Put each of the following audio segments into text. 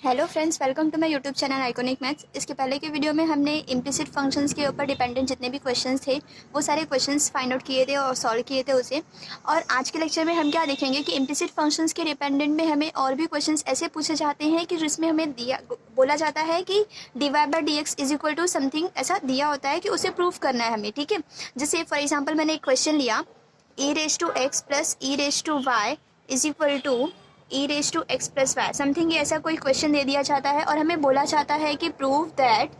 Hello friends, welcome to my YouTube channel iconic maths. इसके पहले के वीडियो में हमने इम्प्लिसिट फंक्शंस के ऊपर डिपेंडेंट जितने भी क्वेश्चंस थे वो सारे क्वेश्चंस फाइंड आउट किए थे और सॉल्व किए थे उसे। और आज के लेक्चर में हम क्या देखेंगे कि इम्प्लिसिट फंक्शंस के डिपेंडेंट में हमें और भी क्वेश्चंस ऐसे पूछे जाते हैं कि जिसमें हमें बोला जाता है कि dy by D x is equal to something ऐसा दिया होता है कि उसे प्रूव करना है हमें, ठीक है। जैसे फॉर एग्जाम्पल मैंने एक क्वेश्चन लिया, e raise to x plus e raise to y is equal to e raise to x plus y something, ऐसा कोई क्वेश्चन दे दिया जाता है और हमें बोला जाता है कि prove that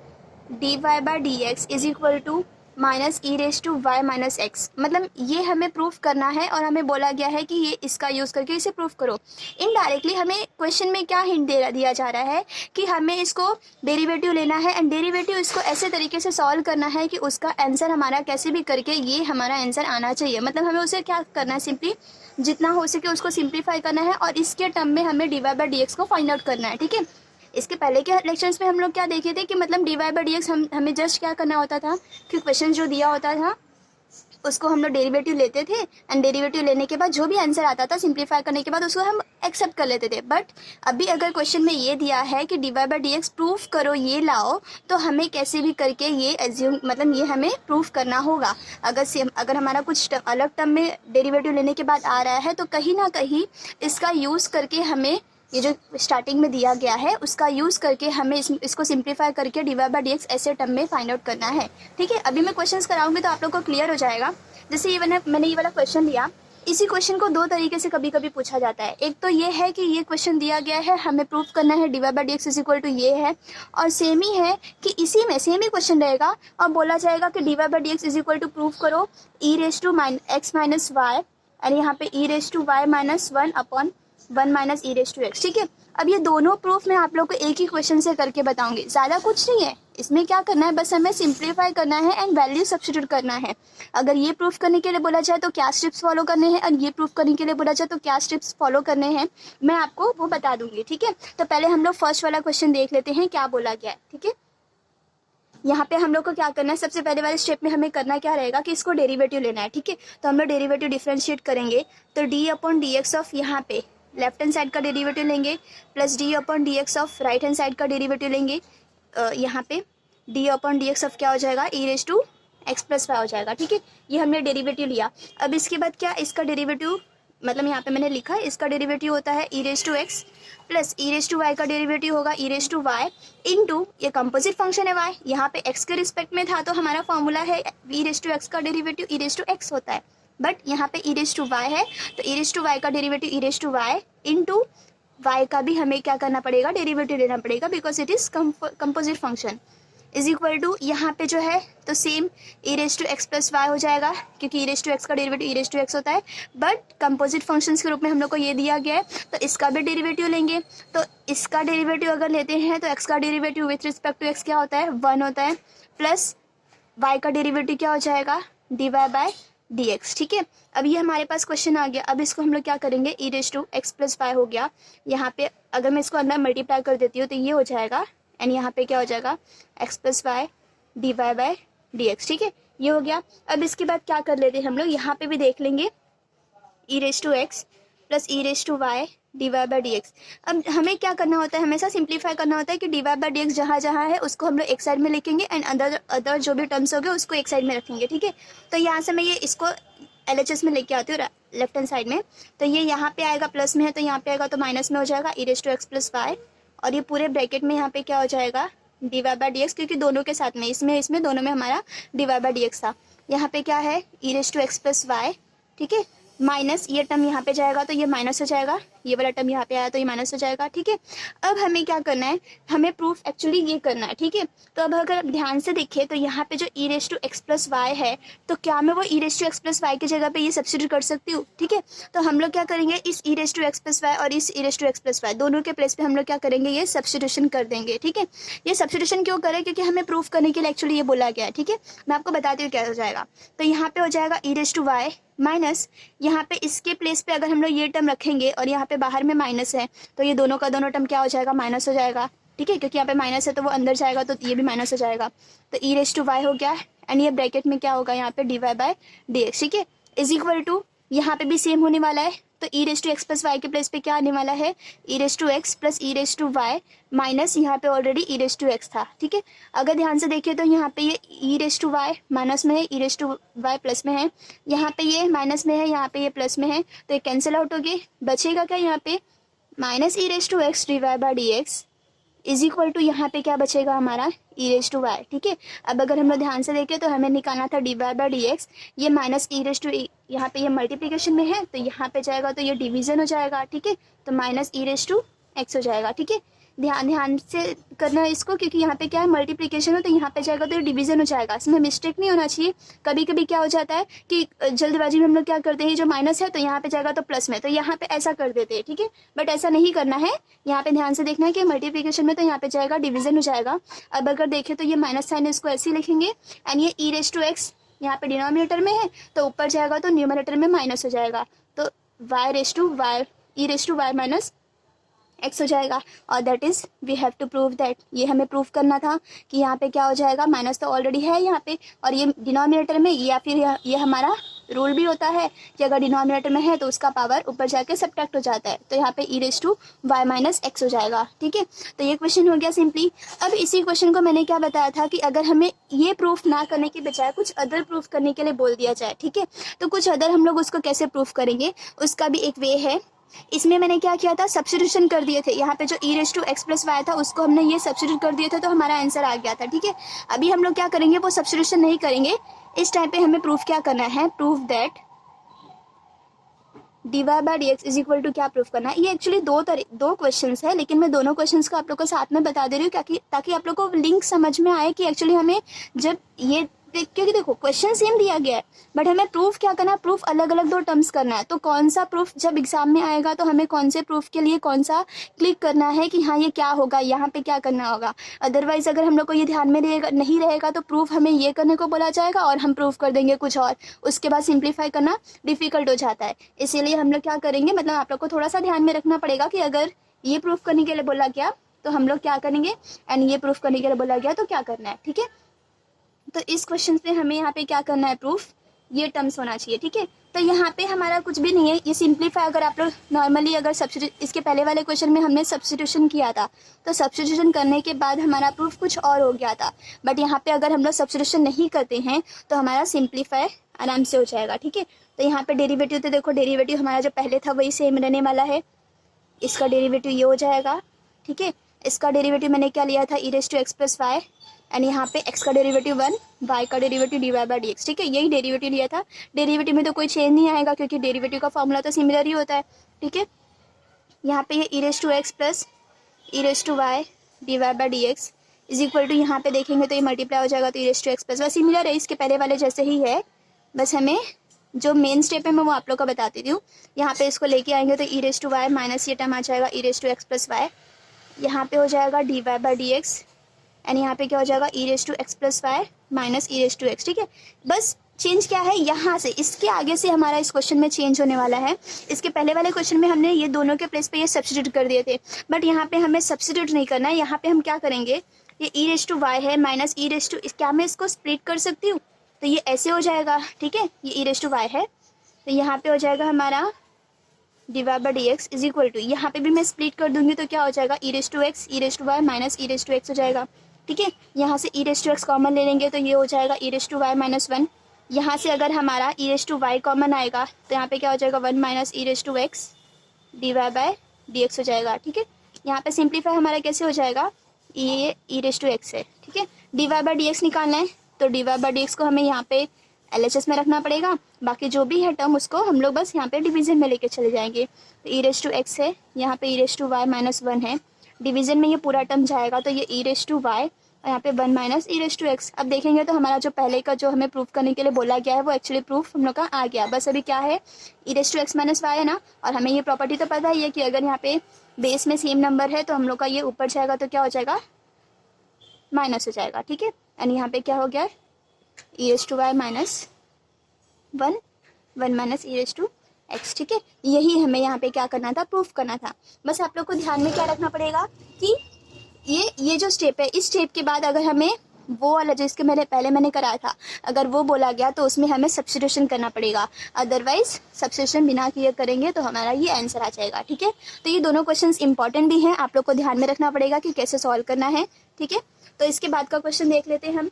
D Y by D x is equal to minus E raise to Y minus X. मतलब ये हमें प्रूफ करना है और हमें बोला गया है कि ये इसका यूज़ करके इसे प्रूफ करो। इनडायरेक्टली हमें क्वेश्चन में क्या हिंट दिया जा रहा है कि हमें इसको डेरिवेटिव लेना है एंड डेरिवेटिव इसको ऐसे तरीके से सॉल्व करना है कि उसका आंसर हमारा कैसे भी करके ये हमारा आंसर आना चाहिए। मतलब हमें उसे क्या करना है, सिंपली जितना हो सके उसको सिंप्लीफाई करना है और इसके टर्म में हमें D Y by D x को फाइंड आउट करना है, ठीक है। इसके पहले के लेक्चर्स में हम लोग क्या देखे थे कि मतलब D Y by D X हमें जस्ट क्या करना होता था कि क्वेश्चन जो दिया होता था उसको हम लोग डेरिवेटिव लेते थे एंड डेरिवेटिव लेने के बाद जो भी आंसर आता था सिंप्लीफाई करने के बाद उसको हम एक्सेप्ट कर लेते थे। बट अभी अगर क्वेश्चन में ये दिया है कि D Y by D X proof करो, ये लाओ, तो हमें कैसे भी करके ये एज्यूम मतलब ये हमें प्रूफ करना होगा। अगर हमारा कुछ अलग टर्म में डेरिवेटिव लेने के बाद आ रहा है तो कहीं ना कहीं इसका यूज़ करके हमें ये जो स्टार्टिंग में दिया गया है उसका यूज़ करके हमें इसको सिंप्लीफाई करके D Y by D X ऐसे टर्म में फाइंड आउट करना है, ठीक है। अभी मैं क्वेश्चंस कराऊंगी तो आप लोग को क्लियर हो जाएगा। जैसे ये मैंने ये वाला क्वेश्चन लिया, इसी क्वेश्चन को दो तरीके से कभी कभी पूछा जाता है। एक तो ये है कि ये क्वेश्चन दिया गया है, हमें प्रूफ करना है D Y by D x is equal to ये है, और सेम ही है कि इसी में सेम ही क्वेश्चन रहेगा और बोला जाएगा कि D Y by D x is equal to proof करो e raise to x minus y और यहाँ पे e raise to Y minus one upon one minus E raise to x, ठीक है। अब ये दोनों प्रूफ मैं आप लोग को एक ही क्वेश्चन से करके बताऊंगी, ज़्यादा कुछ नहीं है इसमें। क्या करना है, बस हमें सिंप्लीफाई करना है एंड वैल्यू सब्स्टिट्यूट करना है। अगर ये प्रूफ करने के लिए बोला जाए तो क्या स्टेप्स फॉलो करने हैं और ये प्रूफ करने के लिए बोला जाए तो क्या स्टेप्स फॉलो करने हैं, मैं आपको वो बता दूंगी, ठीक है। तो पहले हम लोग फर्स्ट वाला क्वेश्चन देख लेते हैं क्या बोला गया है, ठीक है। यहाँ पे हम लोग को क्या करना है, सबसे पहले वाले स्टेप में हमें करना क्या रहेगा कि इसको डेरिवेटिव लेना है, ठीक है। तो हम लोग डेरिवेटिव डिफ्रेंशिएट करेंगे तो d upon d x of यहाँ पे लेफ्ट हैंड साइड का डेरिवेटिव लेंगे plus d upon d x of right hand side का डेरिवेटिव लेंगे। यहाँ पे d upon d x of क्या हो जाएगा, e raise to x plus y हो जाएगा, ठीक है। ये हमने डेरिवेटिव लिया। अब इसके बाद क्या, इसका डेरिवेटिव मतलब यहाँ पे मैंने लिखा है इसका डेरिवेटिव होता है ई raise to x plus e raise to y का डेरिवेटिव होगा e raise to y into ये कंपोजिट फंक्शन है वाई, यहाँ पे एक्स के रिस्पेक्ट में था तो हमारा फॉर्मूला है ई रेज टू एक्स का derivative E raise to x होता है, बट यहाँ पे ई रेज टू वाई है तो ई रेज टू वाई का derivative E raise to y into y का भी हमें क्या करना पड़ेगा, डेरिवेटिव लेना पड़ेगा because it is composite function is equal to यहाँ पे जो है तो same e raise to x plus y हो जाएगा क्योंकि ई रेज टू एक्स का derivative E raise to x होता है, बट कंपोजिट फंक्शंस के रूप में हम लोग को ये दिया गया है तो इसका भी डेरिवेटिव लेंगे। तो इसका डेरिवेटिव अगर लेते हैं तो एक्स का derivative with respect to x क्या होता है, वन होता है, प्लस वाई का डेरिवेटिव क्या हो जाएगा, d y by d x, ठीक है। अब ये हमारे पास क्वेश्चन आ गया। अब इसको हम लोग क्या करेंगे, e raise to x plus y हो गया, यहाँ पे अगर मैं इसको अंदर मल्टीप्लाई कर देती हूँ तो ये हो जाएगा एंड यहाँ पे क्या हो जाएगा x plus y d y by d x, ठीक है, ये हो गया। अब इसके बाद क्या कर लेते हैं हम लोग, यहाँ पे भी देख लेंगे e raise to x plus e raise to y d Y by D x. अब हमें क्या करना होता है, हमेशा सिंप्लीफाई करना होता है कि D Y by D x जहाँ जहाँ है उसको हम लोग एक साइड में लिखेंगे एंड अदर जो भी टर्म्स हो गए उसको एक साइड में रखेंगे, ठीक है। तो यहाँ से मैं ये इसको LHS में लेके आती हूँ लेफ्ट हैंड साइड में, तो ये यहाँ पे आएगा प्लस में है तो यहाँ पे आएगा तो माइनस में हो जाएगा e raise to x plus y और ये पूरे ब्रैकेट में यहाँ पे क्या हो जाएगा d Y by D x, क्योंकि दोनों के साथ में इसमें दोनों में हमारा d Y by D x था। यहाँ पे क्या है ई raise to x plus y, ठीक है, माइनस ये टर्म यहाँ पे जाएगा तो ये माइनस हो जाएगा, ये वाला टर्म यहाँ पे आया तो ये माइनस हो जाएगा, ठीक है। अब हमें क्या करना है, हमें प्रूफ एक्चुअली ये करना है, ठीक है। तो अब अगर ध्यान से देखें तो यहाँ पे जो e raise to x plus y है तो क्या मैं वो e raise to x plus y की जगह पे ये सब्स्टिट्यूट कर सकती हूँ, ठीक है। तो हम लोग क्या करेंगे, इस e raise to x plus y और इस e raise to x plus y दोनों के प्लेस पे हम लोग क्या करेंगे, ये सब्स्टिट्यूशन कर देंगे, ठीक है। ये सब्स्टिट्यूशन क्यों करें, क्योंकि हमें प्रूफ करने के लिए एक्चुअली ये बोला गया है, ठीक है। मैं आपको बताती हूँ क्या हो जाएगा। तो यहाँ पे हो जाएगा e raise to Y minus यहाँ पे इसके प्लेस पे अगर हम लोग ये टर्म रखेंगे और यहाँ पे बाहर में माइनस है तो ये दोनों का दोनों टर्म क्या हो जाएगा, माइनस हो जाएगा, ठीक है, क्योंकि यहाँ पे माइनस है तो वो अंदर जाएगा तो ये भी माइनस हो जाएगा। तो ई रेज टू वाई हो गया एंड ये ब्रैकेट में क्या होगा यहाँ पे d y by d x, ठीक है, इज इक्वल टू यहाँ पे भी सेम होने वाला है तो e raise to x plus y के प्लेस पे क्या आने वाला है, e raise to x plus e race to Y minus यहाँ पे already e raise to x था। ठीक है, अगर ध्यान से देखिए तो यहाँ पे ये e race to Y minus में है, e race to Y plus में है, यहाँ पे ये माइनस में है, यहाँ पे ये प्लस में है, तो ये कैंसिल आउट हो गए। बचेगा क्या यहाँ पे, minus e raise to x divide by D x is equal to यहाँ पे क्या बचेगा हमारा, ई रेस टू वाई। ठीक है, अब अगर हम लोग ध्यान से देखें तो हमें निकालना था d Y by D x, ये माइनस ई रेस टू, यहाँ पे ये मल्टीप्लिकेशन में है तो यहाँ पे जाएगा तो ये डिवीजन हो जाएगा। ठीक है, तो minus e raise to x हो जाएगा। ठीक है, ध्यान से करना है इसको, क्योंकि यहाँ पे क्या है मल्टीप्लिकेशन है तो यहाँ पे जाएगा तो डिवीजन हो जाएगा, इसमें मिस्टेक नहीं होना चाहिए। कभी कभी क्या हो जाता है कि जल्दबाजी में हम लोग क्या करते हैं, जो माइनस है तो यहाँ पे जाएगा तो प्लस में, तो यहाँ पे ऐसा कर देते हैं। ठीक है, बट ऐसा नहीं करना है, यहाँ पे ध्यान से देखना है कि मल्टीप्लिकेशन में तो यहाँ पे जाएगा डिवीजन हो जाएगा। अब अगर देखें तो ये माइनस साइन इसको ऐसे ही लिखेंगे, एंड ये ई रेस टू एक्स यहाँ पे डिनोमिनेटर में है तो ऊपर जाएगा तो न्यूमरेटर में माइनस हो जाएगा, तो y raise to y, e race to Y minus x हो जाएगा। और that is we have to prove that, ये हमें प्रूव करना था कि यहाँ पे क्या हो जाएगा, माइनस तो ऑलरेडी है यहाँ पे और ये डिनोमिनेटर में, या फिर ये हमारा रूल भी होता है कि अगर डिनोमिनेटर में है तो उसका पावर ऊपर जाके सब्ट्रैक्ट हो जाता है, तो यहाँ पे e race to Y minus x हो जाएगा। ठीक है, तो ये क्वेश्चन हो गया सिंपली। अब इसी क्वेश्चन को मैंने क्या बताया था कि अगर हमें ये प्रूफ ना करने की बजाय कुछ अदर प्रूफ करने के लिए बोल दिया जाए, ठीक है, तो कुछ अदर हम लोग उसको कैसे प्रूफ करेंगे, उसका भी एक वे है। इसमें मैंने क्या किया था, सब्स्टिट्यूशन कर दिए थे, यहाँ पे जो e raise to x plus y था उसको हमने ये सब्स्टिट्यूट कर दिए थे तो हमारा आंसर आ गया था। ठीक है, अभी हम लोग क्या करेंगे, वो सब्स्टिट्यूशन नहीं करेंगे, इस टाइम पे हमें प्रूफ क्या करना है, proof that D Y by D x is equal to, क्या प्रूफ करना है। ये एक्चुअली दो क्वेश्चंस है, लेकिन मैं दोनों क्वेश्चंस को आप लोग को साथ में बता दे रही हूँ ताकि आप लोग को लिंक समझ में आए कि एक्चुअली हमें जब ये, क्योंकि देखो क्वेश्चन सेम दिया गया है बट हमें प्रूफ क्या करना है, प्रूफ अलग अलग दो टर्म्स करना है। तो कौन सा प्रूफ जब एग्जाम में आएगा तो हमें कौन से प्रूफ के लिए कौन सा क्लिक करना है कि हाँ ये क्या होगा, यहाँ पे क्या करना होगा। अदरवाइज अगर हम लोग को ये ध्यान में नहीं रहेगा तो प्रूफ हमें ये करने को बोला जाएगा और हम प्रूफ कर देंगे कुछ और, उसके बाद सिंप्लीफाई करना डिफिकल्ट हो जाता है। इसीलिए हम लोग क्या करेंगे, मतलब आप लोग को थोड़ा सा ध्यान में रखना पड़ेगा कि अगर ये प्रूफ करने के लिए बोला गया तो हम लोग क्या करेंगे, एंड ये प्रूफ करने के लिए बोला गया तो क्या करना है। ठीक है, तो इस क्वेश्चन पे हमें यहाँ पे क्या करना है, प्रूफ ये टर्म्स होना चाहिए। ठीक है, तो यहाँ पे हमारा कुछ भी नहीं है, ये सिंप्लीफाई अगर आप लोग नॉर्मली अगर इसके पहले वाले क्वेश्चन में हमने सब्स्टिट्यूशन किया था तो सब्स्टिट्यूशन करने के बाद हमारा प्रूफ कुछ और हो गया था, बट यहाँ पे अगर हम लोग सब्स्टिट्यूशन नहीं करते हैं तो हमारा सिंप्लीफाई आराम से हो जाएगा। ठीक है, तो यहाँ पे डेरिवेटिव तो देखो, डेरिवेटिव हमारा जो पहले था वही सेम रहने वाला है, इसका डेरिवेटिव ये हो जाएगा। ठीक है, इसका डेरिवेटिव मैंने क्या लिया था, e raise to x plus y, and यहाँ पे x का डेरिवेटिव 1, y का derivative d Y by D x. ठीक है, यही डेरिवेटिव लिया था, डेरिवेटिव में तो कोई चेंज नहीं आएगा क्योंकि डेरिवेटिव का फॉर्मूला तो सिमिलर ही होता है। ठीक है, यहाँ पे ये e raise to x plus e race to y d Y by D x is equal to, यहाँ पे देखेंगे तो ये मल्टीप्लाई हो जाएगा तो e raise to x plus y, similar है इसके पहले वाले जैसे ही है, बस हमें जो मेन स्टेप है मैं वो आप लोग को बताती हूँ। यहाँ पे इसको लेके आएंगे तो e race to Y minus ये टर्म आ जाएगा e raise to x plus y, यहाँ पे हो जाएगा d Y by D x, and यहाँ पे क्या हो जाएगा e raise to x plus y minus e raise to x. ठीक है, बस चेंज क्या है, यहाँ से इसके आगे से हमारा इस क्वेश्चन में चेंज होने वाला है। इसके पहले वाले क्वेश्चन में हमने ये दोनों के प्लेस पे ये सब्स्टिट्यूट कर दिए थे, बट यहाँ पे हमें सब्स्टिट्यूट नहीं करना है। यहाँ पे हम क्या करेंगे, ये ई रेस टू वाई है माइनस ई रेस टू, क्या मैं इसको स्प्लिट कर सकती हूँ, तो ये ऐसे हो जाएगा। ठीक है, ये ई रेस टू वाई है तो यहाँ पे हो जाएगा हमारा d Y by D x is equal to, यहाँ पे भी मैं स्प्लिट कर दूंगी तो क्या हो जाएगा, e raise to x e race to Y minus e raise to x हो जाएगा। ठीक है, यहाँ से ई रेस टू एक्स कॉमन ले लेंगे तो ये हो जाएगा e race to Y minus 1, यहाँ से अगर हमारा e race to y common आएगा तो यहाँ पे क्या हो जाएगा 1 minus e raise to x d Y by D x हो जाएगा। ठीक है, यहाँ पे सिंप्लीफाई हमारा कैसे हो जाएगा, ये ई रेस टू एक्स है। ठीक है, D Y by D x निकालना है तो d Y by D x को हमें यहाँ पे LHS में रखना पड़ेगा, बाकी जो भी है टर्म उसको हम लोग बस यहाँ पे डिवीजन में लेके चले जाएंगे। तो ई रेस टू एक्स है, यहाँ पे e race to Y minus 1 है, डिवीजन में ये पूरा टर्म जाएगा तो ये ई रेस टू वाई और यहाँ पे 1 minus e raise to x. अब देखेंगे तो हमारा जो पहले का जो हमें प्रूफ करने के लिए बोला गया है वो एक्चुअली प्रूफ हम लोग का आ गया। बस अभी क्या है, e raise to x minus y है ना, और हमें ये प्रॉपर्टी तो पता ही है कि अगर यहाँ पे बेस में सेम नंबर है तो हम लोग का ये ऊपर जाएगा तो क्या हो जाएगा, माइनस हो जाएगा। ठीक है, एंड यहाँ पे क्या हो गया, e race to Y minus 1 minus e raise to x. ठीक है, यही हमें यहाँ पे क्या करना था, प्रूफ करना था। बस आप लोग को ध्यान में क्या रखना पड़ेगा कि ये जो स्टेप है, इस स्टेप के बाद अगर हमें वो वाला जो इसके मैंने कराया था, अगर वो बोला गया तो उसमें हमें सब्स्टिट्यूशन करना पड़ेगा, अदरवाइज सब्स्टिट्यूशन बिना किए करेंगे तो हमारा ये आंसर आ जाएगा। ठीक है, तो ये दोनों क्वेश्चंस इंपॉर्टेंट भी हैं, आप लोग को ध्यान में रखना पड़ेगा कि कैसे सॉल्व करना है। ठीक है, तो इसके बाद का क्वेश्चन देख लेते हैं हम।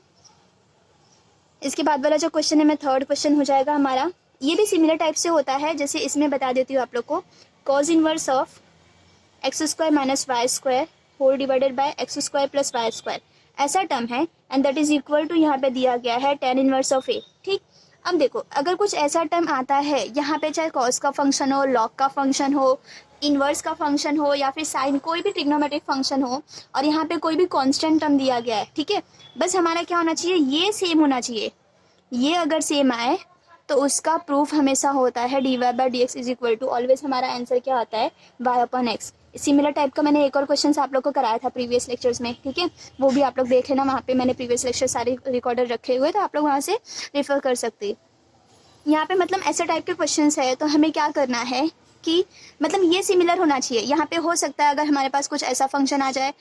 इसके बाद वाला जो क्वेश्चन है मैं थर्ड क्वेश्चन हो जाएगा हमारा। ये भी सिमिलर टाइप से होता है, जैसे इसमें बता देती हूँ आप लोग को, cos inverse of x square minus y square whole divided by x square plus y square, ऐसा टर्म है and that is equal to, यहाँ पे दिया गया है tan इनवर्स ऑफ ए। ठीक, अब देखो अगर कुछ ऐसा टर्म आता है यहाँ पे, चाहे कॉस का फंक्शन हो, लॉग का फंक्शन हो, इनवर्स का फंक्शन हो या फिर साइन, कोई भी ट्रिग्नोमेट्रिक फंक्शन हो, और यहाँ पे कोई भी कांस्टेंट टर्म दिया गया है, ठीक है, बस हमारा क्या होना चाहिए, ये सेम होना चाहिए। ये अगर सेम आए तो उसका प्रूफ हमेशा होता है dy by D x is equal to, always हमारा आंसर क्या आता है, y upon x. Similar type का मैंने एक और क्वेश्चन आप लोग को कराया था प्रीवियस लेक्चर्स में, ठीक है, वो भी आप लोग देख लेना, वहाँ पे मैंने प्रीवियस लेक्चर सारे रिकॉर्डर रखे हुए, तो आप लोग वहाँ से रेफर कर सकते हैं। यहाँ पे मतलब ऐसे टाइप के क्वेश्चंस है, तो हमें क्या करना है कि मतलब ये सिमिलर होना चाहिए। यहाँ पे हो सकता है अगर हमारे पास कुछ ऐसा फंक्शन आ जाए,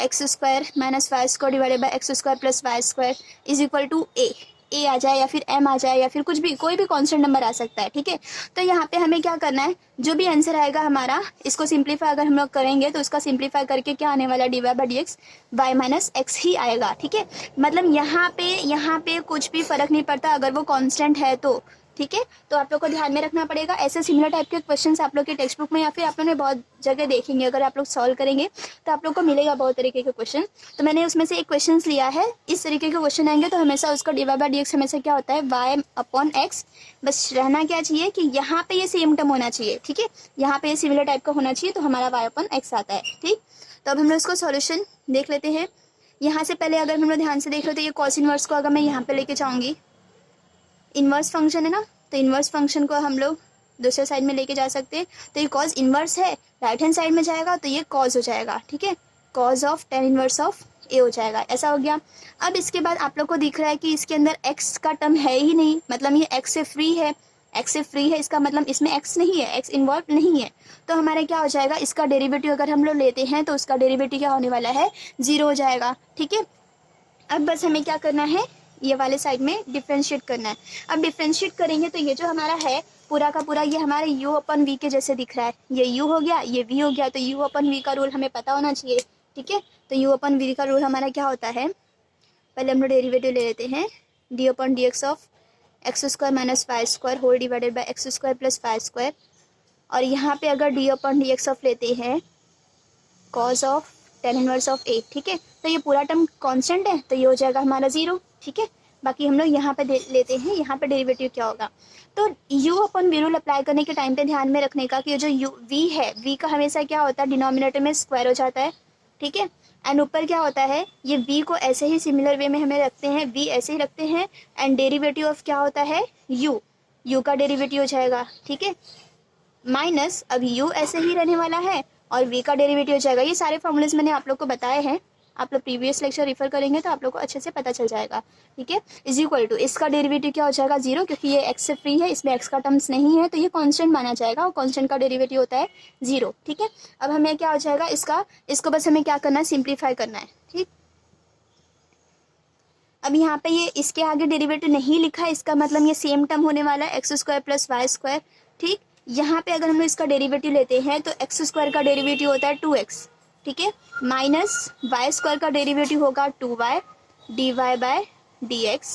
x square minus y square divided by x square plus y square is equal to a आ जाए, या फिर एम आ जाए, या फिर कुछ भी, कोई भी कांस्टेंट नंबर आ सकता है। ठीक है, तो यहाँ पे हमें क्या करना है, जो भी आंसर आएगा हमारा, इसको सिंप्लीफाई अगर हम लोग करेंगे तो उसका सिंप्लीफाई करके क्या आने वाला, d Y by D x y minus x ही आएगा। ठीक है, मतलब यहाँ पे कुछ भी फर्क नहीं पड़ता अगर वो कांस्टेंट है तो। ठीक है, तो आप लोग को ध्यान में रखना पड़ेगा। ऐसे सिमिलर टाइप के क्वेश्चंस आप लोग के टेक्स्ट बुक में या फिर आप लोग ने बहुत जगह देखेंगे, अगर आप लोग सॉल्व करेंगे तो आप लोग को मिलेगा बहुत तरीके के क्वेश्चन। तो मैंने उसमें से एक क्वेश्चन लिया है, इस तरीके के क्वेश्चन आएंगे तो हमेशा उसका d Y by D x हमेशा क्या होता है, वाई अपॉन एक्स। बस रहना क्या चाहिए कि यहाँ पे ये सेम टर्म होना चाहिए। ठीक है, यहाँ पे ये सिमिलर टाइप का होना चाहिए, तो हमारा वाई अपॉन एक्स आता है। ठीक, तो अब हम लोग इसको सॉल्यूशन देख लेते हैं। यहाँ से पहले अगर हम लोग ध्यान से देख लो तो ये कॉस इनवर्स को अगर मैं यहाँ पे लेके जाऊँगी, इनवर्स फंक्शन है ना, तो इनवर्स फंक्शन को हम लोग दूसरे साइड में लेके जा सकते हैं। तो ये कॉज इनवर्स है, राइट हैंड साइड में जाएगा तो ये कॉज हो जाएगा। ठीक है, cos of tan inverse of a हो जाएगा, ऐसा हो गया। अब इसके बाद आप लोग को दिख रहा है कि इसके अंदर x का टर्म है ही नहीं, मतलब ये x से फ्री है, x से फ्री है, इसका मतलब इसमें x नहीं है, x इन्वॉल्व नहीं है। तो हमारा क्या हो जाएगा, इसका डेरिवेटिव अगर हम लोग लेते हैं तो उसका डेरिवेटिव क्या होने वाला है, 0 हो जाएगा। ठीक है, अब बस हमें क्या करना है, ये वाले साइड में डिफ्रेंशिएट करना है। अब डिफ्रेंशिएट करेंगे तो ये जो हमारा है पूरा का पूरा ये हमारे u अपन v के जैसे दिख रहा है, ये u हो गया, ये v हो गया, तो u अपन v का रूल हमें पता होना चाहिए। ठीक है, तो u अपन v का रूल हमारा क्या होता है, पहले हम लोग डेरिवेटिव ले लेते हैं, d अपन d x of x square minus y square whole divided by x square plus y square, और यहाँ पे अगर d अपन डी एक्स ऑफ लेते हैं cos of tan inverse of a. ठीक है, तो ये पूरा टर्म कांस्टेंट है तो ये हो जाएगा हमारा 0। ठीक है, बाकी हम लोग यहाँ पे लेते हैं, यहाँ पे डेरिवेटिव क्या होगा, तो u upon v rule apply करने के टाइम पे ध्यान में रखने का कि ये जो v है, v का हमेशा क्या होता है, डिनोमिनेटर में स्क्वायर हो जाता है। ठीक है, एंड ऊपर क्या होता है, ये v को ऐसे ही सिमिलर वे में हमें रखते हैं, v ऐसे ही रखते हैं, एंड डेरिवेटिव ऑफ क्या होता है, u का डेरिवेटिव हो जाएगा। ठीक है, माइनस अब u ऐसे ही रहने वाला है और v का डेरिवेटिव हो जाएगा। ये सारे फॉर्मूलेज मैंने आप लोग को बताए हैं, आप लोग प्रीवियस लेक्चर रेफर करेंगे तो आप लोग को अच्छे से पता चल जाएगा। ठीक है, इज इक्वल टू इसका डेरिवेटिव क्या हो जाएगा, 0, क्योंकि ये x से फ्री है, इसमें x का टर्म्स नहीं है तो ये कांस्टेंट माना जाएगा, और कांस्टेंट का डेरिवेटिव होता है 0। ठीक है, अब हमें क्या हो जाएगा, इसको बस हमें क्या करना है, सिंप्लीफाई करना है। ठीक, अब यहाँ पे ये इसके आगे डेरिवेटिव नहीं लिखा है, इसका मतलब ये सेम टर्म होने वाला है x square plus y square. ठीक, यहाँ पे अगर हम लोग इसका डेरिवेटिव लेते हैं तो एक्स स्क्वायर का डेरिवेटिव होता है 2x। ठीक है, माइनस वाई स्क्वायर का डेरिवेटिव होगा 2y d y by d x,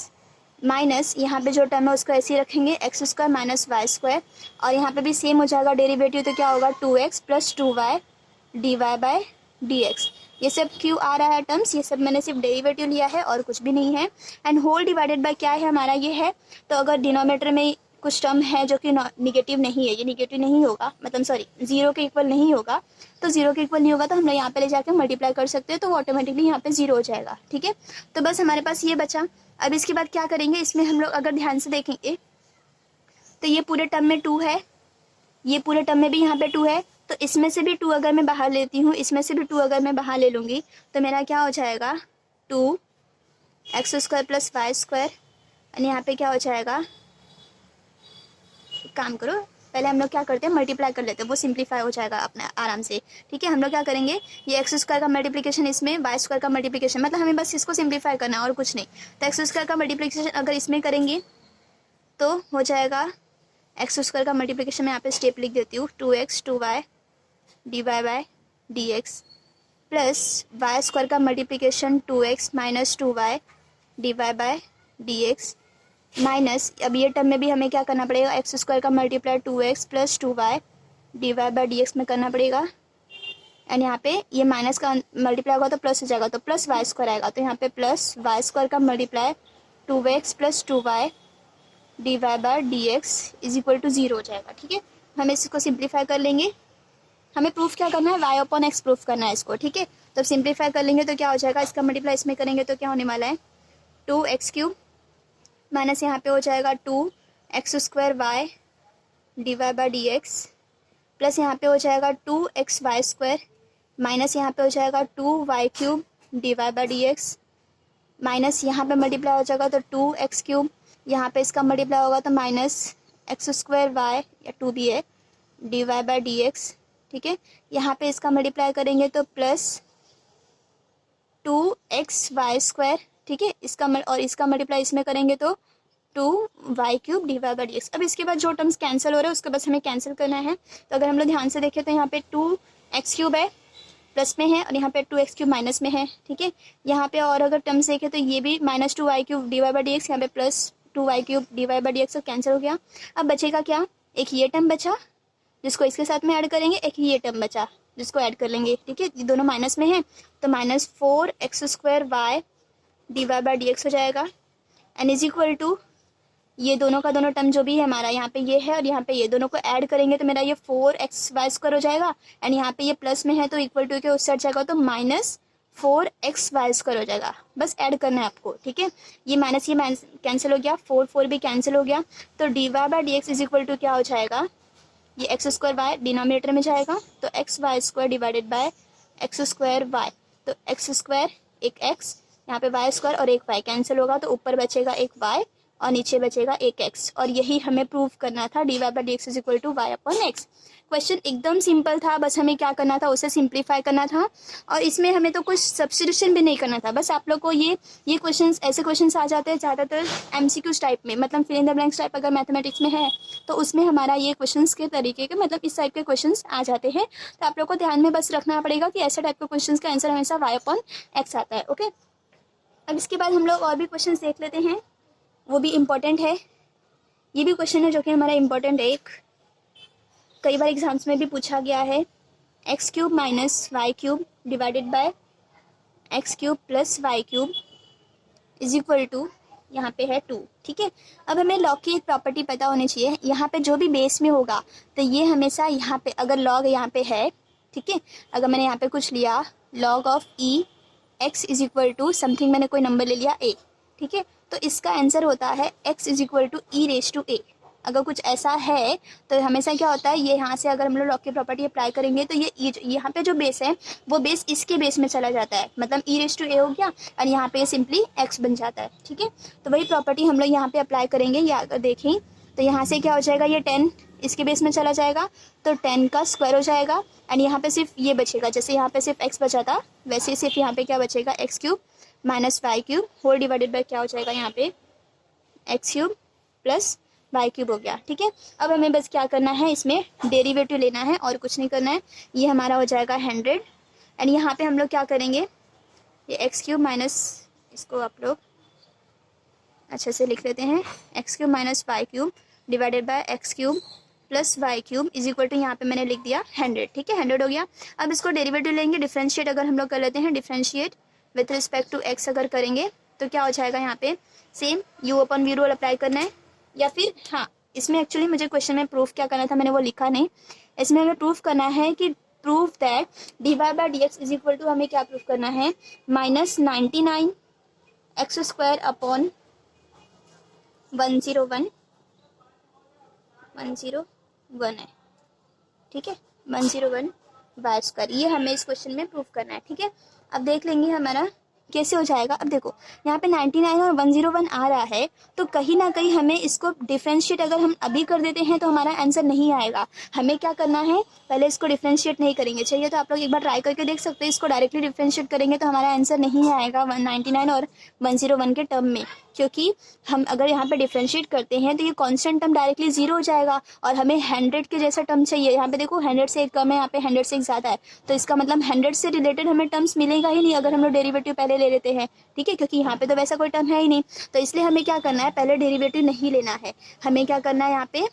minus यहाँ पे जो टर्म है उसको ऐसे ही रखेंगे, x square minus y square, और यहाँ पे भी सेम हो जाएगा डेरिवेटिव, तो क्या होगा 2x plus 2y d y by d x. ये सब क्यों आ रहा है टर्म्स, ये सब मैंने सिर्फ डेरिवेटिव लिया है और कुछ भी नहीं है। एंड होल डिवाइडेड बाय क्या है हमारा, ये है, तो अगर डिनोमिनेटर में कुछ टर्म है जो कि निगेटिव नहीं है, ये निगेटिव नहीं होगा, मतलब सॉरी 0 के इक्वल नहीं होगा, तो 0 के इक्वल नहीं होगा तो हम लोग यहाँ पे ले जाकर मल्टीप्लाई कर सकते हैं, तो वो ऑटोमेटिकली यहाँ पे 0 हो जाएगा। ठीक है, तो बस हमारे पास ये बचा। अब इसके बाद क्या करेंगे, इसमें हम लोग अगर ध्यान से देखेंगे तो ये पूरे टर्म में 2 है, ये पूरे टर्म में भी यहाँ पे 2 है, तो इसमें से भी 2 अगर मैं बाहर लेती हूँ, इसमें से भी 2 अगर मैं बाहर ले लूँगी तो मेरा क्या हो जाएगा, 2x square plus y square, और यहाँ पे क्या हो जाएगा, काम करो पहले हम लोग क्या करते हैं, मल्टीप्लाई कर लेते हैं, वो सिंप्लीफाई हो जाएगा अपना आराम से। ठीक है, हम लोग क्या करेंगे, ये एक्स स्क्वायर का मल्टीप्लिकेशन इसमें वाई स्क्वायर का मल्टीप्लिकेशन, मतलब हमें बस इसको सिंप्लीफाई करना है और कुछ नहीं। तो एक्स स्क्वायर का मल्टीप्लिकेशन अगर इसमें करेंगे तो हो जाएगा एक्स स्क्वायर का मल्टीप्लिकेशन, मैं यहाँ पे स्टेप लिख देती हूँ, 2x 2y dy by dx plus y square का multiplication 2x minus 2y dy by dx minus, अब ये टर्म में भी हमें क्या करना पड़ेगा, एक्स स्क्वायर का multiply 2x plus 2y d Y by D x में करना पड़ेगा। एंड यहाँ पे ये माइनस का मल्टीप्लाई होगा तो प्लस हो जाएगा, तो प्लस वाई स्क्वायर आएगा, तो यहाँ पे प्लस वाई स्क्वायर का multiply 2x plus 2y d Y by D x is equal to 0 हो जाएगा। ठीक है, हम इसको सिंप्लीफाई कर लेंगे, हमें प्रूफ क्या करना है, y अपॉन एक्स प्रूफ करना है इसको। ठीक है, तो सिंप्लीफाई कर लेंगे तो क्या हो जाएगा, इसका मल्टीप्लाई इसमें करेंगे तो क्या होने वाला है, 2x³ माइनस यहाँ पे हो जाएगा 2x square y d Y by D x plus यहाँ पे हो जाएगा 2xy स्क्वायर माइनस यहाँ पे हो जाएगा 2y³ d Y by D x minus यहाँ पे मल्टीप्लाई हो जाएगा तो 2x³, यहाँ पे इसका मल्टीप्लाई होगा तो माइनस एक्स स्क्वायर वाई या 2 भी है D Y by D x. ठीक है, यहाँ पे इसका मल्टीप्लाई करेंगे तो प्लस 2xy स्क्वायर। ठीक है, इसका और इसका मल्टीप्लाई इसमें करेंगे तो 2y³ d Y by D x. अब इसके बाद जो टर्म्स कैंसिल हो रहे हैं उसके बस हमें कैंसिल करना है। तो अगर हम लोग ध्यान से देखें तो यहाँ पे 2x³ है प्लस में है और यहाँ पे 2x³ माइनस में है। ठीक है, यहाँ पे और अगर टर्म्स देखें तो ये भी minus 2y³ d Y by D x, यहाँ पे plus 2y³ d Y by D x cancel हो गया। अब बचेगा क्या, एक ये टर्म बचा जिसको इसके साथ में ऐड करेंगे, एक ये टर्म बचा जिसको ऐड कर लेंगे। ठीक है, ये दोनों माइनस में है तो minus 4x square y d Y by D x हो जाएगा एंड इज इक्वल टू ये दोनों का दोनों टर्म जो भी है हमारा, यहाँ पे ये है और यहाँ पे ये, दोनों को ऐड करेंगे तो मेरा ये 4xy स्क्वायर हो जाएगा एंड यहाँ पे ये प्लस में है तो इक्वल टू के उससे हट जाएगा तो माइनस 4xy स्क्वायर हो जाएगा। बस ऐड करना है आपको। ठीक है, ये माइनस कैंसिल हो गया, 4 भी कैंसिल हो गया, तो d Y by D x is equal to क्या हो जाएगा, ये एक्स स्क्वायर वाई डिनोमिनेटर में जाएगा तो x y square divided by x square y, तो एक्स स्क्वायर एक एक्स, यहाँ पे वाई स्क्वायर और एक वाई कैंसिल होगा तो ऊपर बचेगा एक वाई और नीचे बचेगा एक एक्स, और यही हमें प्रूव करना था, d Y by D x is equal to y upon x. Question एकदम सिंपल था, बस हमें क्या करना था, उसे सिंप्लीफाई करना था और इसमें हमें तो कुछ सब्स्टिट्यूशन भी नहीं करना था। बस आप लोग को ये क्वेश्चंस, ऐसे क्वेश्चंस आ जाते हैं ज़्यादातर एमसीक्यूज टाइप में, मतलब fill in the blanks type अगर मैथमेटिक्स में है तो उसमें हमारा ये क्वेश्चंस के तरीके के, मतलब इस टाइप के क्वेश्चंस आ जाते हैं। तो आप लोग को ध्यान में बस रखना पड़ेगा कि ऐसे टाइप के क्वेश्चन का आंसर हमेशा वाई अपॉन एक्स आता है। ओके, अब इसके बाद हम लोग और भी क्वेश्चन देख लेते हैं, वो भी इम्पोर्टेंट है। ये भी क्वेश्चन है जो कि हमारा इम्पोर्टेंट है, एक कई बार एग्जाम्स में भी पूछा गया है, x³ minus y³ divided by x³ plus y³ is equal to, यहाँ पे है 2। ठीक है, अब हमें लॉग की एक प्रॉपर्टी पता होनी चाहिए, यहाँ पे जो भी बेस में होगा तो ये हमेशा यहाँ पे, अगर लॉग यहाँ पे है, ठीक है, अगर मैंने यहाँ पे कुछ लिया log of e x is equal to something, मैंने कोई नंबर ले लिया a, ठीक है, तो इसका आंसर होता है x is equal to e raise to a। अगर कुछ ऐसा है तो हमेशा क्या होता है, ये यहाँ से अगर हम लोग लॉग की प्रॉपर्टी अप्लाई करेंगे तो ये यहाँ पे जो बेस है वो बेस इसके बेस में चला जाता है, मतलब ई रेज टू ए हो गया और यहाँ पे सिंपली x बन जाता है। ठीक है, तो वही प्रॉपर्टी हम लोग यहाँ पे अप्लाई करेंगे। या अगर देखें तो यहाँ से क्या हो जाएगा, ये 10 इसके बेस में चला जाएगा तो 10 का स्क्वायर हो जाएगा एंड यहाँ पे सिर्फ ये बचेगा, जैसे यहाँ पे सिर्फ x बचा था वैसे ही सिर्फ यहाँ पे क्या बचेगा, x³ minus y³ whole divided by क्या हो जाएगा, यहाँ पे x³ प्लस y³ हो गया। ठीक है, अब हमें बस क्या करना है, इसमें डेरिवेटिव लेना है और कुछ नहीं करना है। ये हमारा हो जाएगा 100 एंड यहाँ पे हम लोग क्या करेंगे, ये x³ माइनस, इसको आप लोग अच्छे से लिख लेते हैं, x³ minus y³ divided by x³ plus y³ is equal to, यहाँ पे मैंने लिख दिया 100। ठीक है, 100 हो गया। अब इसको डेरिवेटिव लेंगे, डिफ्रेंशिएट अगर हम लोग कर लेते हैं, differentiate with respect to x अगर करेंगे तो क्या हो जाएगा, यहाँ पे same u upon v rule apply करना है, या फिर हाँ, इसमें एक्चुअली मुझे क्वेश्चन में प्रूफ क्या करना था, मैंने वो लिखा नहीं, इसमें हमें प्रूफ करना है कि proof that D Y by D x is equal to, हमें क्या प्रूफ करना है, -99 एक्स स्क्वायर अपॉन 101 है। ठीक है, 101 वाई स्क्वायर, ये हमें इस क्वेश्चन में प्रूफ करना है। ठीक है, अब देख लेंगे हमारा कैसे हो जाएगा? अब देखो यहाँ पे 99 और 101 आ रहा है, तो कहीं ना कहीं हमें इसको डिफ्रेंशिएट अगर हम अभी कर देते हैं तो हमारा आंसर नहीं आएगा। हमें क्या करना है, पहले इसको डिफ्रेंशिएट नहीं करेंगे। चाहिए तो आप लोग एक बार ट्राई करके देख सकते हैं। इसको डायरेक्टली डिफ्रेंशिएट करेंगे तो हमारा आंसर नहीं आएगा 199 और 101 के टर्म में, क्योंकि हम अगर यहाँ पे डिफ्रेंशिएट करते हैं तो ये कांस्टेंट टर्म डायरेक्टली 0 हो जाएगा और हमें 100 के जैसा टर्म चाहिए। यहाँ पे देखो 100 से एक कम है, यहाँ पे 100 से एक ज़्यादा है, तो इसका मतलब 100 से रिलेटेड हमें टर्म्स मिलेगा ही नहीं अगर हम लोग डेरिवेटिव पहले ले लेते हैं। ठीक है, क्योंकि यहाँ पे तो वैसा कोई टर्म है ही नहीं, तो इसलिए हमें क्या करना है, पहले डेरिवेटिव नहीं लेना है। हमें क्या करना है, यहाँ पे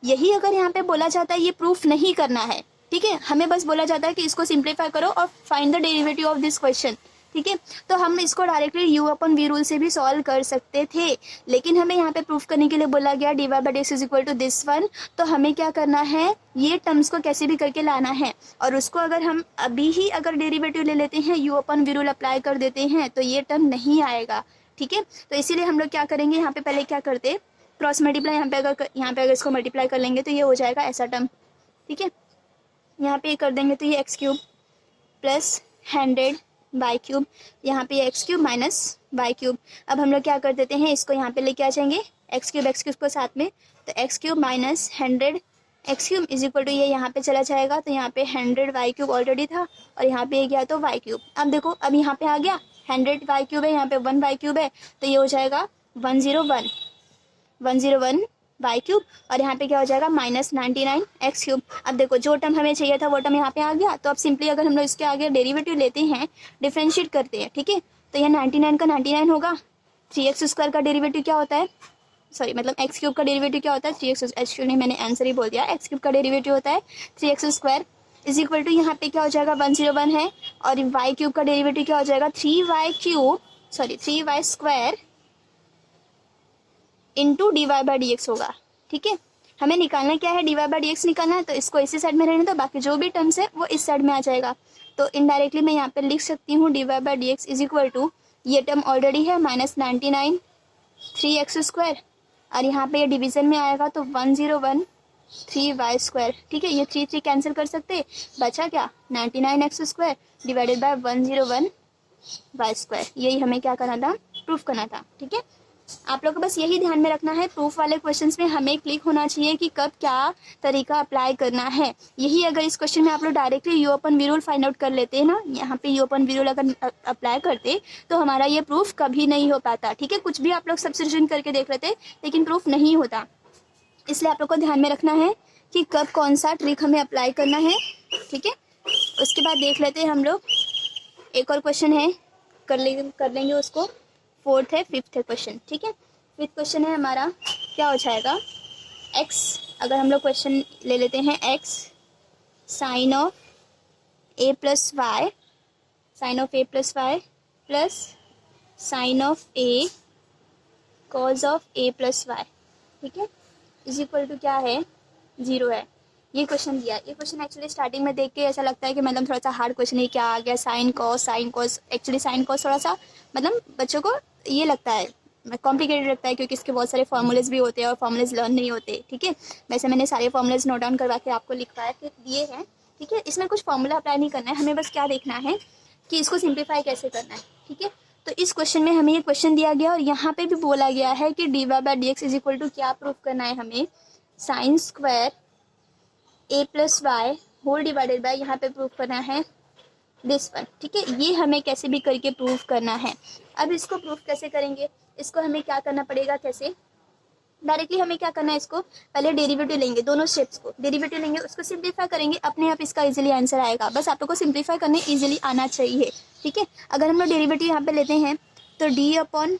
यही अगर यहाँ पे बोला जाता है ये प्रूफ नहीं करना है। ठीक है, हमें बस बोला जाता है कि इसको सिंप्लीफाई करो और find the derivative of this question. ठीक है, तो हम इसको directly u upon v rule से भी सॉल्व कर सकते थे, लेकिन हमें यहाँ पे प्रूफ करने के लिए बोला गया dy by dx is equal to this one. तो हमें क्या करना है, ये टर्म्स को कैसे भी करके लाना है, और उसको अगर हम अभी ही अगर डेरिवेटिव ले लेते हैं, u upon v rule apply कर देते हैं, तो ये टर्म नहीं आएगा। ठीक है, तो इसीलिए हम लोग क्या करेंगे, यहाँ पे पहले क्या करते, क्रॉस मल्टीप्लाई यहाँ पे अगर इसको मल्टीप्लाई कर लेंगे तो ये हो जाएगा ऐसा टर्म। ठीक है, यहाँ पे कर देंगे तो ये x cube plus 100 y cube, यहाँ पे x cube minus y cube. अब हम लोग क्या कर देते हैं, इसको यहाँ पे लेके आ जाएंगे एक्स क्यूब को साथ में, तो x cube minus 100 x cube is equal to ये यहाँ पे चला जाएगा, तो यहाँ पे 100 वाई क्यूब ऑलरेडी था और यहाँ पे गया तो वाई क्यूब। अब देखो अब यहाँ पे आ गया 100 वाई क्यूब है, यहाँ पे 1 वाई क्यूब है, तो ये हो जाएगा 101 वाई क्यूब, और यहाँ पे क्या हो जाएगा माइनस 99 एक्स क्यूब। अब देखो जो टर्म हमें चाहिए था वो टर्म यहाँ पे आ गया, तो अब सिंपली अगर हम लोग इसके आगे डेरिवेटिव लेते हैं, डिफरेंशिएट करते हैं, ठीक है, तो ये 99 का 99 होगा। 3x स्क्वायर का डेरिवेटिव क्या होता है, सॉरी मतलब एक्स क्यूब का डेरिवेटिव क्या होता है, 3x एक्चुअली मैंने आंसर ही बोल दिया, एक्स क्यूब का डेरिवेटिव होता है 3x square is equal to यहाँ पे क्या हो जाएगा 101 है, और वाई क्यूब का डेरिवेटिव क्या हो जाएगा 3y square into d Y by D x होगा। ठीक है, हमें निकालना क्या है, D Y by D x निकालना है, तो इसको इसी साइड में रहने दो, बाकी जो भी टर्म्स है वो इस साइड में आ जाएगा। तो इनडायरेक्टली मैं यहाँ पे लिख सकती हूँ d Y by D x is equal to, ये टर्म ऑलरेडी है माइनस 99 3x स्क्वायर, और यहाँ पे ये डिवीजन में आएगा तो 101 3y स्क्वायर। ठीक है, ये 3 कैंसिल कर सकते, बचा क्या 99x square divided bye 101 y square. यही हमें क्या करना था, प्रूफ करना था। ठीक है, आप लोग को बस यही ध्यान में रखना है, प्रूफ वाले क्वेश्चंस में हमें क्लिक होना चाहिए कि कब क्या तरीका अप्लाई करना है। यही अगर इस क्वेश्चन में आप लोग directly u upon v rule find out कर लेते हैं ना, यहाँ पे यू अपन वी रूल अगर अप्लाई करते तो हमारा ये प्रूफ कभी नहीं हो पाता। ठीक है, कुछ भी आप लोग सब्स्टिट्यूशन करके देख लेते लेकिन प्रूफ नहीं होता, इसलिए आप लोग को ध्यान में रखना है कि कब कौन सा ट्रिक हमें अप्लाई करना है। ठीक है, उसके बाद देख लेते हैं हम लोग, एक और क्वेश्चन है कर लेंगे उसको, फोर्थ है, फिफ्थ है क्वेश्चन। ठीक है, फिफ्थ क्वेश्चन है हमारा, क्या हो जाएगा x, अगर हम लोग क्वेश्चन ले लेते हैं x sine of a plus y plus sine of a cos of a plus y, ठीक है, इज इक्वल टू क्या है 0 है। ये क्वेश्चन दिया, ये क्वेश्चन एक्चुअली स्टार्टिंग में देख के ऐसा लगता है कि मतलब थोड़ा सा हार्ड क्वेश्चन है, क्या आ गया sine cos actually sine cos थोड़ा सा मतलब बच्चों को ये लगता है कॉम्प्लिकेटेड लगता है, क्योंकि इसके बहुत सारे फॉर्मूलेज भी होते हैं और फॉर्मूलेज लर्न नहीं होते। ठीक है, वैसे मैंने सारे फॉर्मूलेज नोट डाउन करवा के आपको लिखवाया के दिए हैं। ठीक है, इसमें कुछ फॉर्मूला अप्लाई नहीं करना है, हमें बस क्या देखना है कि इसको सिंप्लीफाई कैसे करना है। ठीक है, तो इस क्वेश्चन में हमें ये क्वेश्चन दिया गया और यहाँ पे भी बोला गया है कि D Y by D x is equal to क्या प्रूफ करना है हमें, sine square a plus y whole divided by, यहाँ पे प्रूफ करना है दिस वन। ठीक है, ये हमें कैसे भी करके प्रूफ करना है। अब इसको प्रूफ कैसे करेंगे, इसको हमें क्या करना पड़ेगा, कैसे डायरेक्टली हमें क्या करना है, इसको पहले डेरिवेटिव लेंगे, दोनों स्टेप्स को डेरिवेटिव लेंगे, उसको सिंप्लीफाई करेंगे, अपने आप इसका इजीली आंसर आएगा। बस आप लोग को सिंप्लीफाई करने इजीली आना चाहिए। ठीक है, अगर हम लोग डेरिवेटिव यहाँ पे लेते हैं तो d upon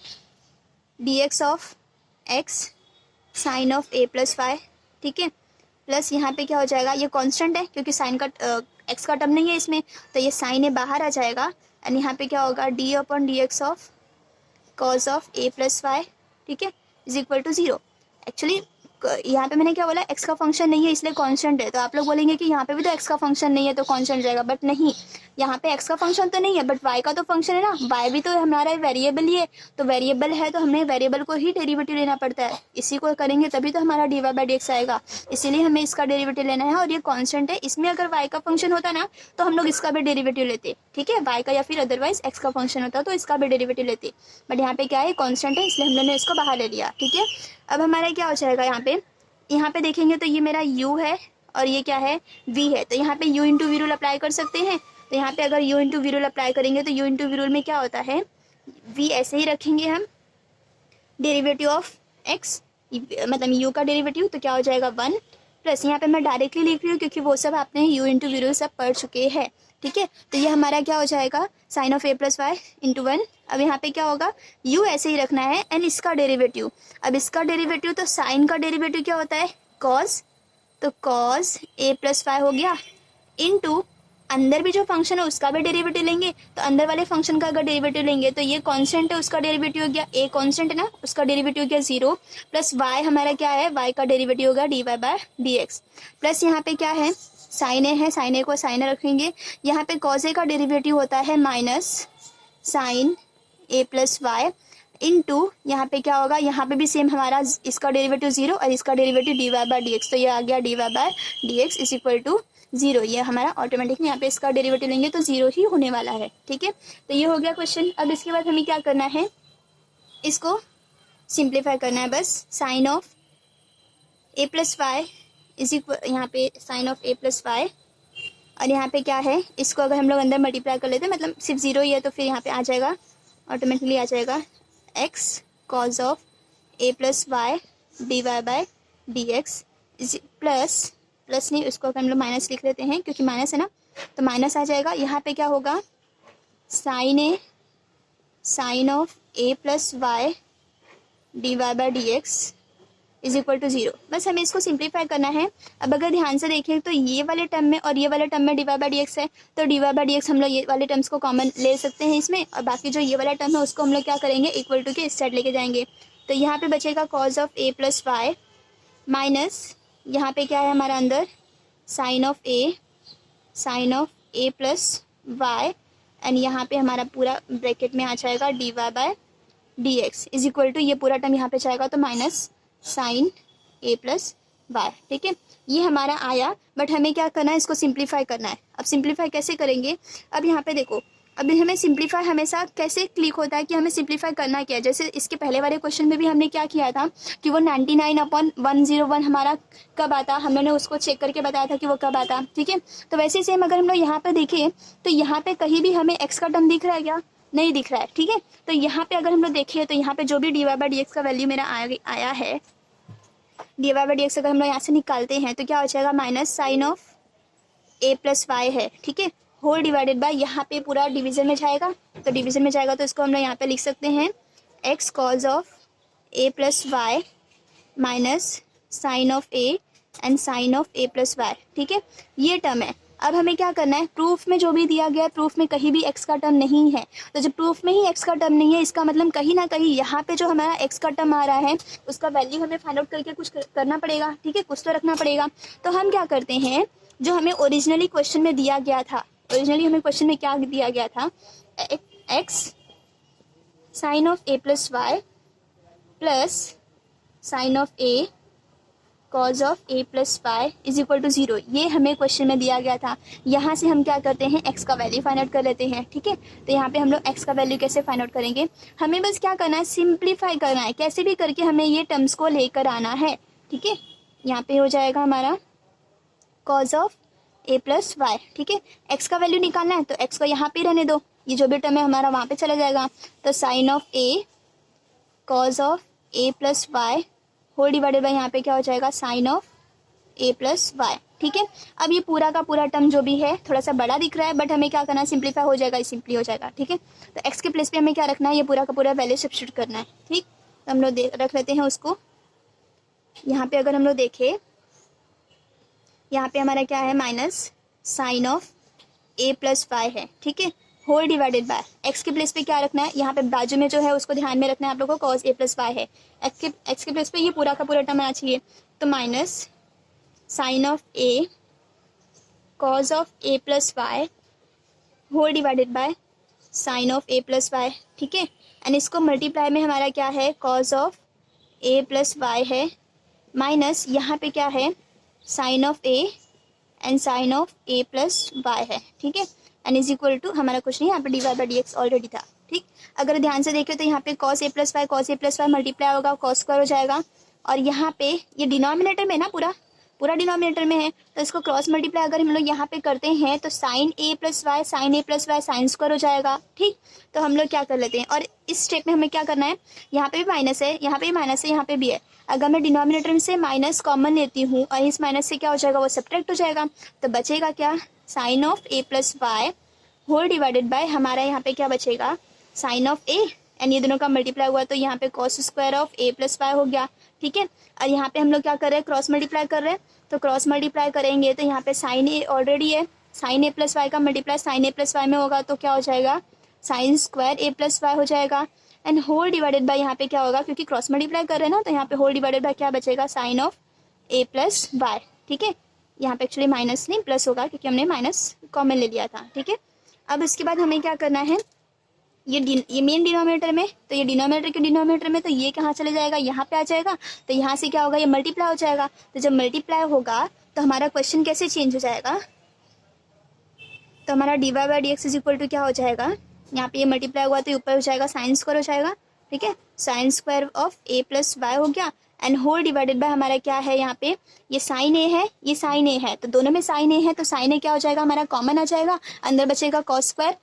d x of x sine of a plus y, ठीक है, प्लस यहाँ पे क्या हो जाएगा, ये कांस्टेंट है क्योंकि साइन का एक्स का टर्म नहीं है इसमें, तो ये साइन है बाहर आ जाएगा, एंड यहाँ पे क्या होगा d upon d x of cos of a plus y, ठीक है, इज इक्वल टू 0। एक्चुअली यहाँ पे मैंने क्या बोला, x का फंक्शन नहीं है इसलिए कांस्टेंट है, तो आप लोग बोलेंगे कि यहाँ पे भी तो x का फंक्शन नहीं है तो कांस्टेंट जाएगा, बट नहीं, यहाँ पे x का फंक्शन तो नहीं है बट y का तो फंक्शन है ना, y भी तो हमारा वेरिएबल ही है, तो वेरिएबल है तो हमें वेरिएबल को ही डेरिवेटिव लेना पड़ता है, इसी को करेंगे तभी तो हमारा d Y by D x आएगा, इसीलिए हमें इसका डेरिवेटिव लेना है। और ये कॉन्स्टेंट है, इसमें अगर y का फंक्शन होता ना तो हम लोग इसका भी डेरिवेटिव लेते। ठीक ठीक है, y का या फिर अदरवाइज x का फंक्शन होता तो इसका भी डेरिवेटिव लेते, बट यहाँ पे क्या है कांस्टेंट है इसलिए हम लोगों ने इसको बाहर ले लिया। ठीक है, अब हमारा क्या हो जाएगा यहाँ पे देखेंगे तो ये मेरा u है और ये क्या है v है, तो यहाँ पे u into v rule apply कर सकते हैं। तो यहाँ पे अगर u into v rule apply करेंगे तो u इंटू वी रूल में क्या होता है v ऐसे ही रखेंगे हम, डेरिवेटिव ऑफ x मतलब u का डेरिवेटिव तो क्या हो जाएगा 1 प्लस यहाँ पे मैं डायरेक्टली लिख रही हूँ क्योंकि वो सब आपने u इंटू वी रूल सब पढ़ चुके हैं। ठीक है, तो ये हमारा क्या हो जाएगा sine of a plus y into 1। अब यहाँ पे क्या होगा u ऐसे ही रखना है एंड इसका डेरिवेटिव, अब इसका डेरिवेटिव तो साइन का डेरिवेटिव क्या होता है कॉस, तो कॉस a प्लस वाई हो गया इंटू अंदर भी जो फंक्शन है उसका भी डेरिवेटिव लेंगे, तो अंदर वाले फंक्शन का अगर डेरिवेटिव लेंगे तो ये कांस्टेंट है उसका डेरिवेटिव हो गया a कांस्टेंट है ना उसका डेरिवेटिव हो गया 0 प्लस y हमारा क्या है y का डेरिवेटिव होगा dy बाय dx प्लस यहाँ पे क्या है साइन ए है, साइन ए को साइन ए रखेंगे, यहाँ पे कॉस ए का डेरिवेटिव होता है minus sine a plus y into यहाँ पे क्या होगा यहाँ पे भी सेम हमारा इसका डेरिवेटिव 0 और इसका डेरिवेटिव dy बाय dx, तो ये आ गया dy by dx is equal to 0। ये हमारा ऑटोमेटिकली यहाँ पे इसका डेरिवेटिव लेंगे तो 0 ही होने वाला है। ठीक है, तो ये हो गया क्वेश्चन। अब इसके बाद हमें क्या करना है इसको सिंप्लीफाई करना है बस, sine of a plus y is equal यहाँ पे sine of a plus y और यहाँ पे क्या है इसको अगर हम लोग अंदर मल्टीप्लाई कर लेते हैं मतलब सिर्फ 0 ही है तो फिर यहाँ पे आ जाएगा ऑटोमेटिकली आ जाएगा x cos of a plus y d y by d x plus नहीं उसको हम लोग माइनस लिख लेते हैं क्योंकि माइनस है ना, तो माइनस आ जाएगा। यहाँ पे क्या होगा sine of a plus y d Y by D x is equal to 0। बस हमें इसको सिंप्लीफाई करना है। अब अगर ध्यान से देखें तो ये वाले टर्म में और ये वाले टर्म में d Y by D x है, तो d Y by D x हम लोग ये वाले टर्म्स को कॉमन ले सकते हैं इसमें, और बाकी जो ये वाला टर्म है उसको हम लोग क्या करेंगे इक्वल टू के इस साइड लेके जाएंगे। तो यहाँ पे बचेगा cos of a plus y minus यहाँ पे क्या है हमारा अंदर sine of a plus y and यहाँ पे हमारा पूरा ब्रैकेट में आ जाएगा d y by d x is equal to ये पूरा टर्म यहाँ पे जाएगा तो minus sine a plus y. ठीक है, ये हमारा आया, बट हमें क्या करना है इसको सिंप्लीफाई करना है। अब सिंप्लीफाई कैसे करेंगे, अब यहाँ पे देखो अभी हमें सिंप्लीफाई हमेशा कैसे क्लिक होता है कि हमें सिंप्लीफाई करना क्या है। जैसे इसके पहले वाले क्वेश्चन में भी हमने क्या किया था कि वो 99/101 हमारा कब आता, हम लोगों ने उसको चेक करके बताया था कि वो कब आता। ठीक है, तो वैसे सेम अगर हम लोग यहाँ पे देखें तो यहाँ पे कहीं भी हमें x का टर्म दिख रहा है क्या, नहीं दिख रहा है। ठीक है, तो यहाँ पे अगर हम लोग देखें तो यहाँ पे जो भी d Y by D x का वैल्यू मेरा आया है, D Y by D x अगर हम लोग यहाँ से निकालते हैं तो क्या हो जाएगा minus sine of a plus y है। ठीक है, होल डिवाइडेड बाय यहाँ पे पूरा डिवीजन में जाएगा, तो डिवीजन में जाएगा तो इसको हम लोग यहाँ पे लिख सकते हैं x cos of a plus y minus sine of a and sine of a plus y. ठीक है, ये टर्म है। अब हमें क्या करना है, प्रूफ में जो भी दिया गया है प्रूफ में कहीं भी x का टर्म नहीं है, तो जब प्रूफ में ही x का टर्म नहीं है इसका मतलब कहीं ना कहीं यहाँ पे जो हमारा x का टर्म आ रहा है उसका वैल्यू हमें फाइंड आउट करके कुछ करना पड़ेगा। ठीक है, कुछ तो रखना पड़ेगा। तो हम क्या करते हैं, जो हमें ओरिजिनली क्वेश्चन में दिया गया था, ओरिजिनली हमें क्वेश्चन में क्या दिया गया था, x sine of a plus y plus sine of a cos of a plus y is equal to 0, ये हमें क्वेश्चन में दिया गया था। यहाँ से हम क्या करते हैं x का वैल्यू फाइंड आउट कर लेते हैं। ठीक है, तो यहाँ पे हम लोग x का वैल्यू कैसे फाइंड आउट करेंगे, हमें बस क्या करना है सिंप्लीफाई करना है, कैसे भी करके हमें ये टर्म्स को लेकर आना है। ठीक है, यहाँ पे हो जाएगा हमारा cos of a plus y. ठीक है, x का वैल्यू निकालना है तो x को यहाँ पे रहने दो, ये जो भी टर्म है हमारा वहाँ पे चला जाएगा, तो sine of a cos of a plus y whole divided by यहाँ पे क्या हो जाएगा sine of a plus y. ठीक है, अब ये पूरा का पूरा टर्म जो भी है थोड़ा सा बड़ा दिख रहा है, बट हमें क्या करना है सिंप्लीफाई हो जाएगा, सिंपली हो जाएगा। ठीक है, तो x के प्लेस पे हमें क्या रखना है, ये पूरा का पूरा वैल्यू सब्स्टिट्यूट करना है। ठीक, तो हम लोग रख लेते हैं उसको। यहाँ पे अगर हम लोग देखें यहाँ पे हमारा क्या है minus sine of a plus y है। ठीक है, होल डिवाइडेड बाय x के प्लेस पे क्या रखना है, यहाँ पे बाजू में जो है उसको ध्यान में रखना है आप लोगों को, कॉस a प्लस वाई है, x के प्लेस पे ये पूरा का पूरा टर्म आना चाहिए, तो minus sine of a cos of a plus y whole divided by sine of a plus y. ठीक है, एंड इसको मल्टीप्लाई में हमारा क्या है cos of a plus y है माइनस यहाँ पे क्या है sine of a and sine of a plus y है। ठीक है, एन इज इक्वल टू, हमारा कुछ नहीं, यहाँ पे d Y by D x already था। ठीक, अगर ध्यान से देखें तो यहाँ पे cos a plus y multiply होगा, कॉस स्क्वायर हो जाएगा, और यहाँ पे ये डिनोमिनेटर में ना पूरा डिनोमिनेटर में है, तो इसको क्रॉस मल्टीप्लाई अगर हम लोग यहाँ पे करते हैं तो साइन ए प्लस वाई साइन स्क्वायर हो जाएगा। ठीक, तो हम लोग क्या कर लेते हैं, और इस स्टेप में हमें क्या करना है, यहाँ पे भी माइनस है, यहाँ पे भी माइनस है, यहाँ पे भी है। अगर मैं डिनोमिनेटर में से माइनस कॉमन लेती हूँ और इस माइनस से क्या हो जाएगा, वो सब्ट्रैक्ट हो जाएगा, तो बचेगा क्या, sine of a plus y whole divided by, हमारा यहाँ पे क्या बचेगा, साइन ऑफ ए, एंड ये दोनों का मल्टीप्लाई हुआ तो यहाँ पे cos square of a plus y हो गया। ठीक है, और यहाँ पे हम लोग क्या कर रहे हैं, क्रॉस मल्टीप्लाई कर रहे हैं, तो क्रॉस मल्टीप्लाई करेंगे तो यहाँ पे साइन ए ऑलरेडी है, साइन ए प्लस वाई का मल्टीप्लाई साइन ए प्लस वाई में होगा तो क्या हो जाएगा, साइन स्क्वायर ए प्लस वाई हो जाएगा, एंड होल डिवाइडेड बाय यहाँ पे क्या होगा, क्योंकि क्रॉस मल्टीप्लाई कर रहे हैं ना, तो यहाँ पे होल डिवाइडेड बाय क्या बचेगा, sine of a plus y. ठीक है, यहाँ पे एक्चुअली माइनस नहीं प्लस होगा क्योंकि हमने माइनस कॉमन ले लिया था। ठीक है, अब इसके बाद हमें क्या करना है, ये मेन डिनोमिनेटर में, तो ये डिनोमिनेटर के डिनोमिनेटर में, तो ये कहाँ चले जाएगा, यहाँ पे आ जाएगा, तो यहाँ से क्या होगा, ये मल्टीप्लाई हो जाएगा, तो जब मल्टीप्लाई होगा तो हमारा क्वेश्चन कैसे चेंज हो जाएगा, तो हमारा d Y by D x is equal to क्या हो जाएगा, यहाँ पे ये मल्टीप्लाई हुआ तो ऊपर हो जाएगा साइन स्क्वायर हो जाएगा। ठीक है, sine square of a plus y हो गया, एंड होल डिवाइडेड बाय हमारा क्या है, यहाँ पे ये साइन ए है, ये साइन ए है, तो दोनों में साइन ए है, तो साइन ए क्या हो जाएगा, हमारा कॉमन आ जाएगा, अंदर बचेगा कॉस स्क्वायर,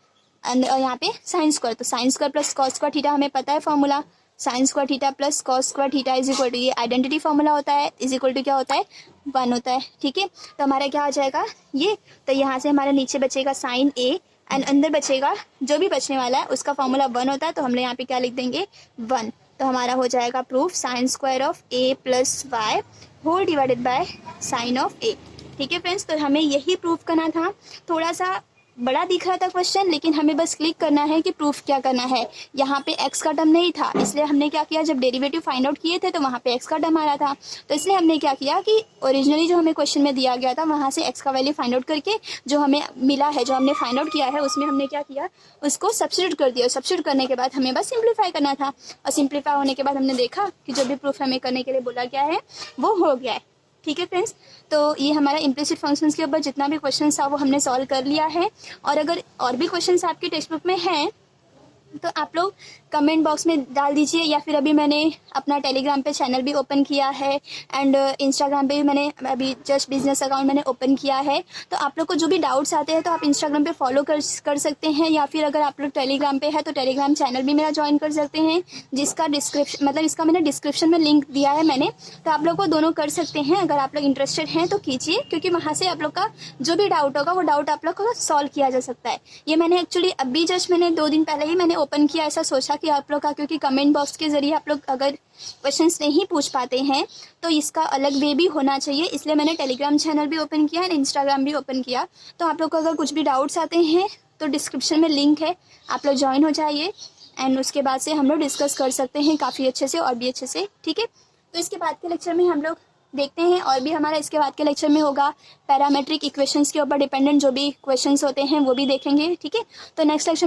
और यहाँ पे साइन स्क्वायर, तो sine square plus cos square theta हमें पता है formula, sine square theta plus cos square theta is equal to, ये आइडेंटिटी फॉर्मूला होता है, इज इक्वल टू क्या होता है, 1 होता है। ठीक है, तो हमारा क्या आ जाएगा ये, तो यहाँ से हमारे नीचे बचेगा साइन ए, एंड अंदर बचेगा जो भी बचने वाला है उसका फॉर्मूला 1 होता है, तो हम लोग यहाँ पे क्या लिख देंगे 1, तो हमारा हो जाएगा proof sine square of a plus y whole divided by sine of a. ठीक है फ्रेंड्स, तो हमें यही प्रूफ करना था, थोड़ा सा बड़ा दिख रहा था क्वेश्चन, लेकिन हमें बस क्लिक करना है कि प्रूफ क्या करना है। यहाँ पे x का टर्म नहीं था, इसलिए हमने क्या किया, जब डेरिवेटिव फाइंड आउट किए थे तो वहाँ पे x का टर्म आ रहा था, तो इसलिए हमने क्या किया कि ओरिजिनली जो हमें क्वेश्चन में दिया गया था वहाँ से x का वैल्यू फाइंड आउट करके जो हमें मिला है, जो हमने फाइंड आउट किया है, उसमें हमने क्या किया, उसको सब्स्टिट्यूट कर दिया। सब्स्टिट्यूट करने के बाद हमें बस सिंप्लीफाई करना था, और सिंप्लीफाई होने के बाद हमने देखा कि जो भी प्रूफ हमें करने के लिए बोला गया है वो हो गया है। ठीक है फ्रेंड्स, तो ये हमारा इम्प्लिसिट फंक्शंस के ऊपर जितना भी क्वेश्चन था वो हमने सॉल्व कर लिया है, और अगर और भी क्वेश्चंस आपकी टेक्स्ट बुक में हैं तो आप लोग कमेंट बॉक्स में डाल दीजिए, या फिर अभी मैंने अपना टेलीग्राम पे चैनल भी ओपन किया है, एंड इंस्टाग्राम पे भी मैंने अभी जस्ट बिजनेस अकाउंट मैंने ओपन किया है, तो आप लोग को जो भी डाउट्स आते हैं तो आप इंस्टाग्राम पे फॉलो कर सकते हैं, या फिर अगर आप लोग टेलीग्राम पे है तो टेलीग्राम चैनल भी मेरा ज्वाइन कर सकते हैं, जिसका डिस्क्रिप्शन मतलब इसका मैंने डिस्क्रिप्शन में लिंक दिया है मैंने, तो आप लोग को दोनों कर सकते हैं। अगर आप लोग इंटरेस्टेड हैं तो कीजिए, क्योंकि वहाँ से आप लोग का जो भी डाउट होगा वो डाउट आप लोग को सॉल्व किया जा सकता है। ये मैंने एक्चुअली अभी जस्ट मैंने 2 दिन पहले ही मैंने ओपन किया, ऐसा सोचा कि आप लोग का, क्योंकि कमेंट बॉक्स के जरिए आप लोग अगर क्वेश्चंस नहीं पूछ पाते हैं तो इसका अलग वे भी होना चाहिए, इसलिए मैंने टेलीग्राम चैनल भी ओपन किया है, इंस्टाग्राम भी ओपन किया। तो आप लोग को अगर कुछ भी डाउट्स आते हैं तो डिस्क्रिप्शन में लिंक है, आप लोग ज्वाइन हो जाइए, एंड उसके बाद से हम लोग डिस्कस कर सकते हैं काफ़ी अच्छे से और भी अच्छे से। ठीक है, तो इसके बाद के लेक्चर में हम लोग देखते हैं, और भी हमारा इसके बाद के लेक्चर में होगा पैरामेट्रिक इक्वेशंस के ऊपर डिपेंडेंट जो भी क्वेश्चंस होते हैं वो भी देखेंगे। ठीक है, तो नेक्स्ट लेक्चर